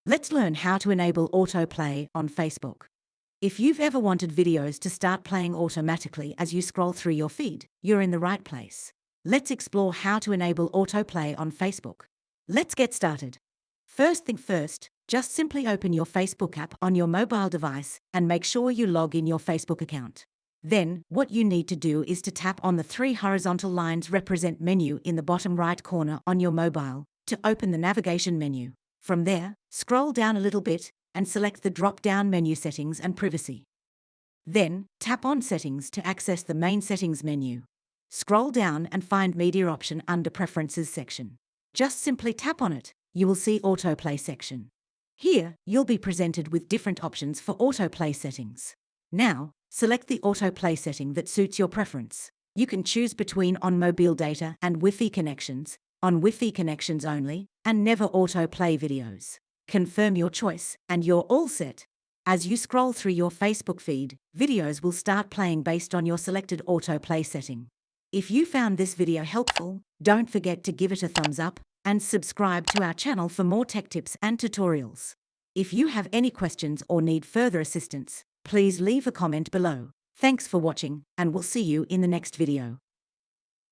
Let's learn how to enable autoplay on Facebook. If you've ever wanted videos to start playing automatically as you scroll through your feed, you're in the right place. Let's explore how to enable autoplay on Facebook. Let's get started. First thing first, just simply open your Facebook app on your mobile device and make sure you log in your Facebook account. Then, what you need to do is to tap on the three horizontal lines represent menu in the bottom right corner on your mobile to open the navigation menu. From there, scroll down a little bit and select the drop-down menu Settings and Privacy. Then, tap on Settings to access the main settings menu. Scroll down and find Media option under Preferences section. Just simply tap on it. You will see Autoplay section. Here, you'll be presented with different options for autoplay settings. Now, select the autoplay setting that suits your preference. You can choose between on mobile data and Wi-Fi connections, on Wi-Fi connections only, and never autoplay videos. Confirm your choice, and you're all set. As you scroll through your Facebook feed, videos will start playing based on your selected autoplay setting. If you found this video helpful, don't forget to give it a thumbs up and subscribe to our channel for more tech tips and tutorials. If you have any questions or need further assistance, please leave a comment below. Thanks for watching, and we'll see you in the next video.